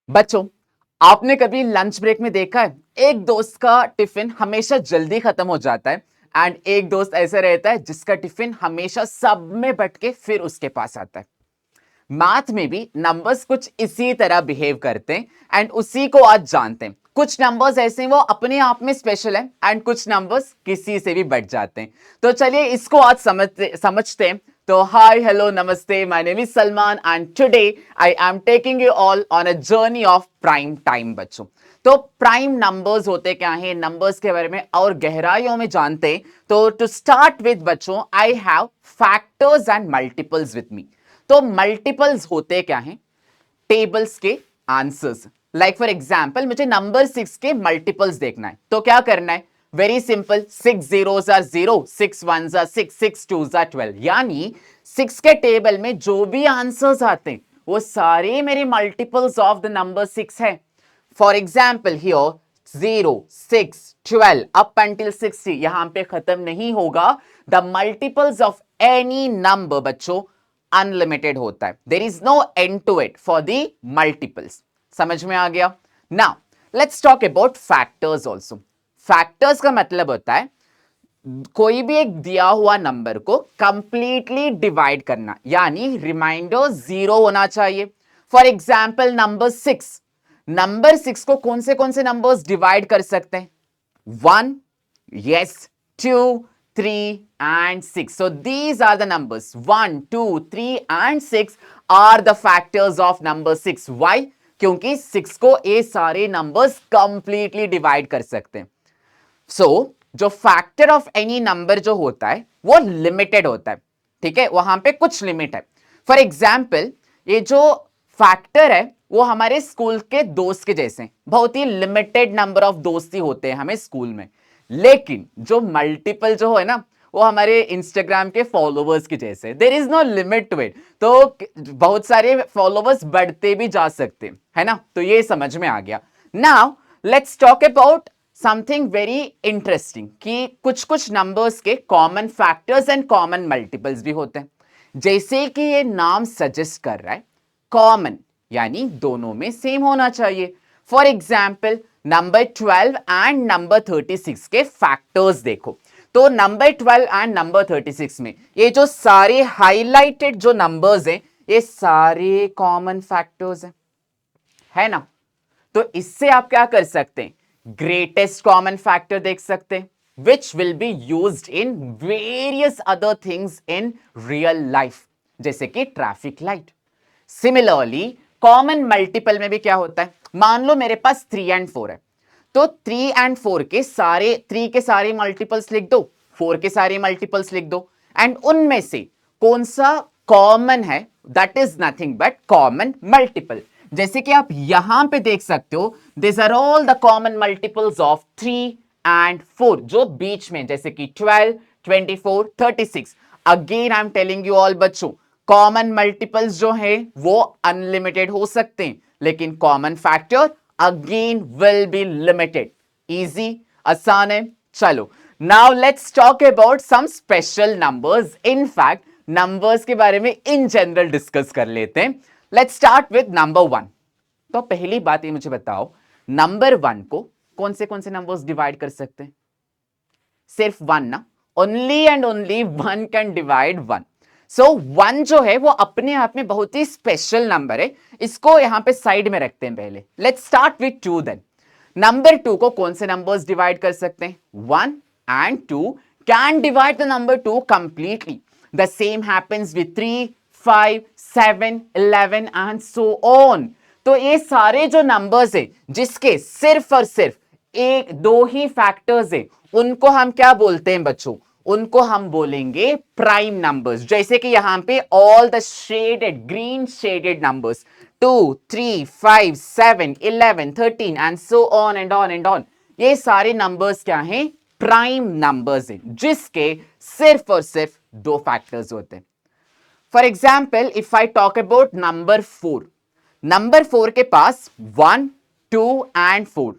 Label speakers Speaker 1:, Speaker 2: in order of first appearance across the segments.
Speaker 1: बच्चों, आपने कभी लंच ब्रेक में देखा है एक दोस्त का टिफिन हमेशा जल्दी खत्म हो जाता है एंड एक दोस्त ऐसा रहता है जिसका टिफिन हमेशा सब में बट के फिर उसके पास आता है। मैथ में भी नंबर्स कुछ इसी तरह बिहेव करते हैं एंड उसी को आज जानते हैं। कुछ नंबर्स ऐसे हैं वो अपने आप में स्पेशल है एंड कुछ नंबर्स किसी से भी बढ़ जाते हैं। तो चलिए इसको आज समझते हैं। तो हाय हेलो नमस्ते, my name is Salman and today I am taking you all on a journey of prime time. बच्चों, तो प्राइम नंबर्स होते क्या हैं, नंबर्स के बारे में और गहराइयों में जानते हैं। तो टू स्टार्ट विद बच्चों, I have factors and multiples with me. तो मल्टीपल्स होते क्या हैं? टेबल्स के आंसर्स। लाइक फॉर एग्जाम्पल मुझे नंबर 6 के मल्टीपल्स देखना है, तो क्या करना है? Very simple, 6 zeros are 0, 6 ones are 6, 6 twos are 12। यानी 6 के टेबल में जो भी आंसर्स आते हैं वो सारे मेरे मल्टीपल्स ऑफ द नंबर 6 है। For example here 0, 6, 12 up until 60 यहां पे खत्म नहीं होगा। The multiples of any number बच्चों अनलिमिटेड होता है। There is no end to it for the multiples. समझ में आ गया? Now let's talk about factors also. Factors का मतलब होता है कोई भी एक दिया हुआ नंबर को कंप्लीटली डिवाइड करना, यानी रिमाइंडर 0 होना चाहिए। फॉर एग्जाम्पल नंबर 6 को कौन से नंबर्स डिवाइड कर सकते हैं? 1, yes, 2, 3 and 6. So these are the numbers 1, 2, 3 and 6 are the factors of number 6. Why? क्योंकि 6 को ये सारे नंबर्स कंप्लीटली डिवाइड कर सकते हैं। सो जो फैक्टर ऑफ एनी नंबर जो होता है वो लिमिटेड होता है। ठीक है, वहां पे कुछ लिमिट है। फॉर एग्जाम्पल ये जो फैक्टर है वो हमारे स्कूल के दोस्त के जैसे हैं। बहुत ही लिमिटेड नंबर ऑफ दोस्त ही होते हैं हमें स्कूल में। लेकिन जो मल्टीपल जो है ना वो हमारे इंस्टाग्राम के फॉलोवर्स के जैसे, there is no limit to it. तो बहुत सारे फॉलोवर्स बढ़ते भी जा सकते हैं, है ना? तो ये समझ में आ गया। Now let's talk about something very interesting कि कुछ कुछ नंबर्स के common factors and common multiples भी होते हैं। जैसे कि ये नाम सजेस्ट कर रहा है, कॉमन यानी दोनों में सेम होना चाहिए। For example number 12 and number 36 के फैक्टर्स देखो। तो नंबर 12 एंड नंबर 36 में ये जो सारे हाईलाइटेड जो नंबर्स हैं ये सारे कॉमन फैक्टर्स हैं, है ना? तो इससे आप क्या कर सकते हैं? ग्रेटेस्ट कॉमन फैक्टर देख सकते हैं, which will be used in various other things in real life, जैसे कि traffic light. Similarly common multiple में भी क्या होता है? मान लो मेरे पास 3 एंड 4 है, तो 3 एंड 4 के सारे 3 के सारे मल्टीपल्स लिख दो, 4 के सारे मल्टीपल्स लिख दो एंड उनमें से कौन सा कॉमन है? That is nothing but common multiple. जैसे कि आप यहां पे देख सकते हो, this are all the common multiples of 3 and 4 जो बीच में, जैसे कि 12, 24, 36। Again I am telling you all बच्चों, कॉमन मल्टीपल्स जो है वो अनलिमिटेड हो सकते हैं, लेकिन common factor again will be limited. Easy, आसान है। चलो now let's talk about some special numbers. In fact numbers के बारे में इन जनरल डिस्कस कर लेते हैं। Let's start with number 1। तो पहली बात ये मुझे बताओ, नंबर 1 को कौन से नंबर्स डिवाइड कर सकते हैं? सिर्फ 1 ना? Only and only 1 can divide 1। सो 1 जो है वो अपने आप में बहुत ही स्पेशल नंबर है। इसको यहां पे साइड में रखते हैं पहले। Let's start with 2 then. Number 2 को कौन से नंबर्स डिवाइड कर सकते हैं? 1 and 2 can divide the number 2 completely. The same happens with 3, 5, 7, 11 and so on. तो ये सारे जो नंबर्स है जिसके सिर्फ और सिर्फ एक दो ही फैक्टर्स है, उनको हम क्या बोलते हैं बच्चों? उनको हम बोलेंगे प्राइम नंबर्स। जैसे कि यहां पे all the shaded green shaded numbers 2, 3, 5, 7, 11, 13 and so on and on and on, ये सारे नंबर्स क्या हैं? प्राइम नंबर्स हैं जिसके सिर्फ और सिर्फ दो फैक्टर्स होते हैं। For example if I talk about number 4, number 4 के पास 1, 2 एंड 4।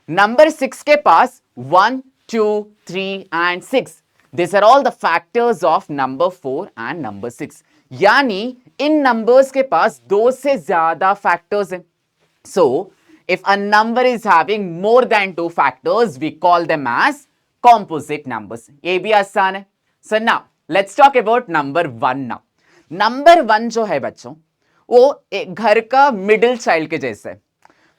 Speaker 1: नंबर 6 के पास 1, 2, 3 and 6। These are all the factors of number 4 and number 6। यानी इन नंबर्स के पास दो से ज्यादा फैक्टर्स हैं। So if a number is having more than two factors, we call them as composite numbers. ये भी आसान है. So now let's talk about number one now. Number one जो है बच्चों, वो एक घर का मिडिल चाइल्ड के जैसे है.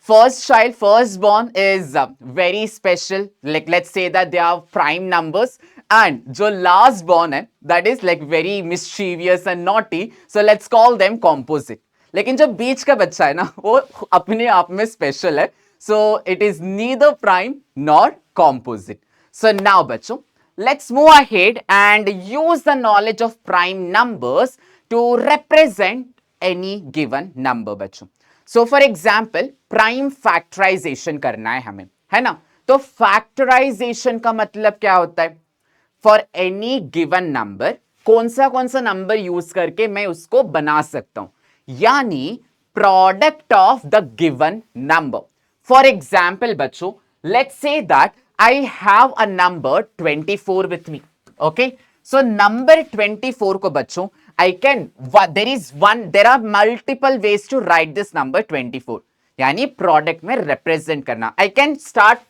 Speaker 1: First child, firstborn is very special. Like let's say that they are prime numbers, and जो last born है, that is like very mischievous and naughty. So let's call them composite. लेकिन जो बीच का बच्चा है ना, वो अपने आप में स्पेशल है. So it is neither prime nor composite. So now बच्चों, let's move ahead and use the knowledge of prime numbers to represent any given number बच्चों. So for example prime factorization करना है हमें, है ना. तो फैक्टराइजेशन का मतलब क्या होता है? फॉर एनी गिवन नंबर कौन सा नंबर यूज करके मैं उसको बना सकता हूं, यानी product of the given number. For example बच्चों, let's say that I have a number 24 with me. Okay, so number 24 को बच्चों I can, there are multiple ways to write this number 24. यानी प्रोडक्ट में रिप्रेजेंट करना. I can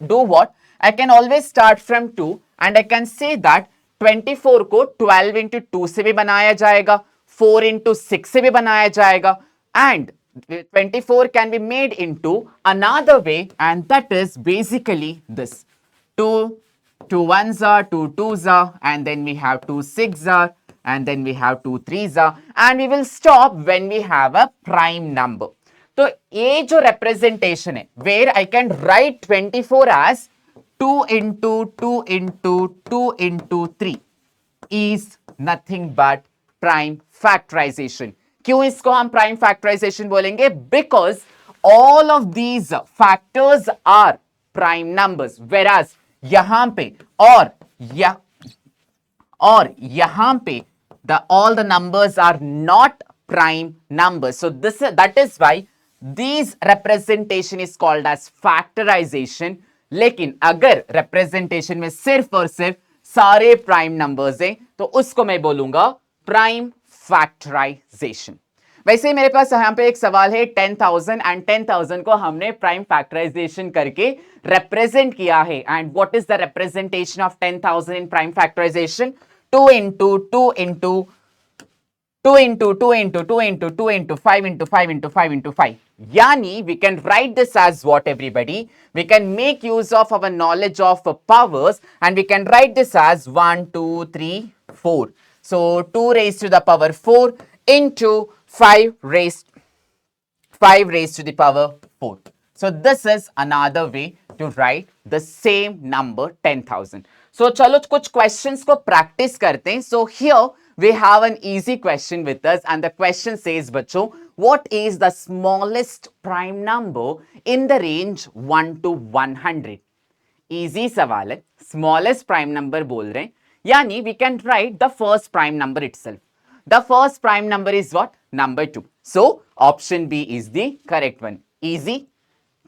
Speaker 1: do what? I can always start from 2 and I can say that 24 को 12 into 2 से भी बनाया जाएगा, 4 into 6 से भी बनाया जाएगा, and 24 can be made into another way, and that is basically this. 2 ones are, 2 twos are, and then we have 2 six are, and then we have 2 threes are, and we will stop when we have a prime number. तो ये जो representation है, where I can write 24 as 2 into 2 into 2 into 3 is nothing but prime factorization. क्यों इसको हम prime factorization बोलेंगे? Because all of these factors are prime numbers, whereas यहां पे और यहां पे all the numbers are not prime numbers. So that is why these representation is called as factorization. लेकिन अगर representation में सिर्फ और सिर्फ सारे prime numbers हैं, तो उसको मैं बोलूंगा prime factorization. वैसे मेरे पास यहाँ पे एक सवाल है 10,000 and 10,000 को हमने प्राइम फैक्टराइजेशन करके रिप्रेजेंट किया है. And what is the representation of 10,000 in prime factorization? 2 into 2 into 2 into 2 into 2 into 2 into 5 into 5 into 5 into 5. Yani we can write this as what, everybody? We can make use of our knowledge of powers and we can write this as 1, 2, 3, 4. So 2 raised to the power 4 into 5 raised to the power 4. So this is another way to write the same number 10,000. So चलो कुछ questions को practice करते हैं. So here we have an easy question with us and the question says बच्चों, what is the smallest prime number in the range 1 to 100? Easy सवाल है. Smallest prime number बोल रहे हैं, यानी we can write the first prime number itself. The first prime number is what? Number 2. So option B is the correct one. Easy.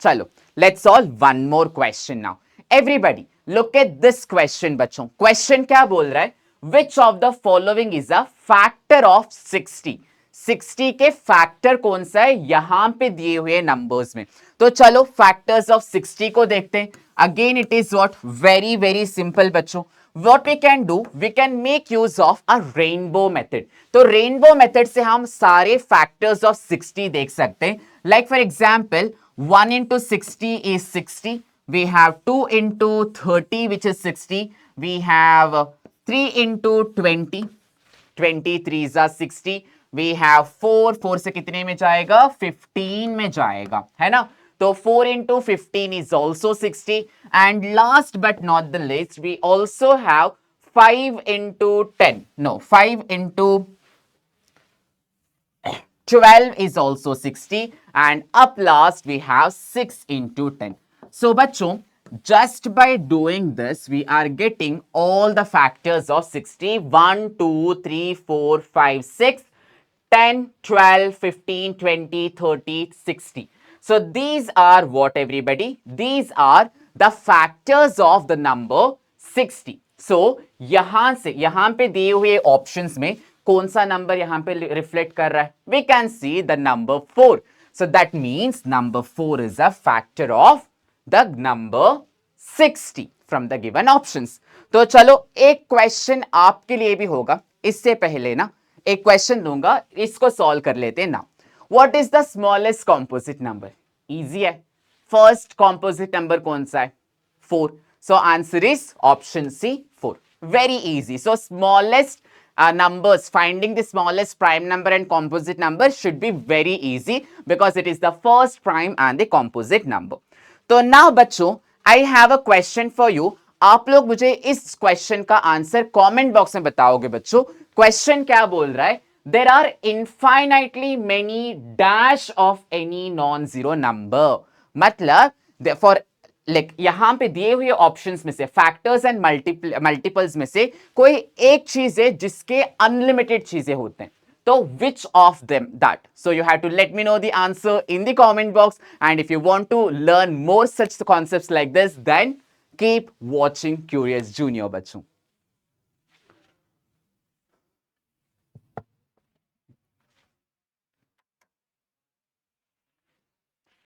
Speaker 1: चलो, let's solve one more question now. Everybody, look at this question बच्चों. Question क्या बोल रहा है? Which of the following is a factor of 60? 60 के factor कौन सा है यहां पे दिए हुए नंबर्स में? तो चलो फैक्टर्स ऑफ 60 को देखते हैं. Again it is what? Very very simple बच्चों. What we can do, we can make use of a rainbow method. तो rainbow method से हम सारे factors of 60 देख सकते हैं. Like for example, 1 into 60 is 60. We have 2 into 30 which is 60. We have 3 into 20. 23 is 60. We have 4 से कितने में जाएगा? 15 में जाएगा, है ना? So 4 into 15 is also 60. And last but not the least, we also have 5 into 10. No, 5 into 12 is also 60. And up last, we have 6 into 10. So, bachcho, just by doing this, we are getting all the factors of 60. 1, 2, 3, 4, 5, 6, 10, 12, 15, 20, 30, 60. So these are what, everybody? These are the factors of the number 60. So यहां पे दिए हुए options में कौन सा number यहां पे reflect कर रहा है? We can see the number 4. So that means number 4 is a factor of the number 60 from the given options. तो चलो एक क्वेश्चन आपके लिए भी होगा, इससे पहले ना एक क्वेश्चन दूंगा, इसको सॉल्व कर लेते हैं ना. What is the smallest composite number? Easy है. फर्स्ट कॉम्पोजिट नंबर कौन सा है? 4. So answer is option C 4. Very easy. So smallest numbers, finding the smallest prime number and composite number should be very easy because it is the first prime and the composite number. तो now बच्चों, I have a question for you. आप लोग मुझे इस question का answer comment box में बताओगे बच्चों. क्वेश्चन क्या बोल रहा है? There are infinitely many dash of any non-zero number. मतलब for यहां पे दिए हुए ऑप्शंस में से, फैक्टर्स एंड मल्टीपल्स में से कोई एक चीज है जिसके अनलिमिटेड चीजें होते हैं. तो which of them that? So you have to let me know the answer in the comment box, and if you want to learn more such concepts like this, then keep watching Curious Junior बच्चों.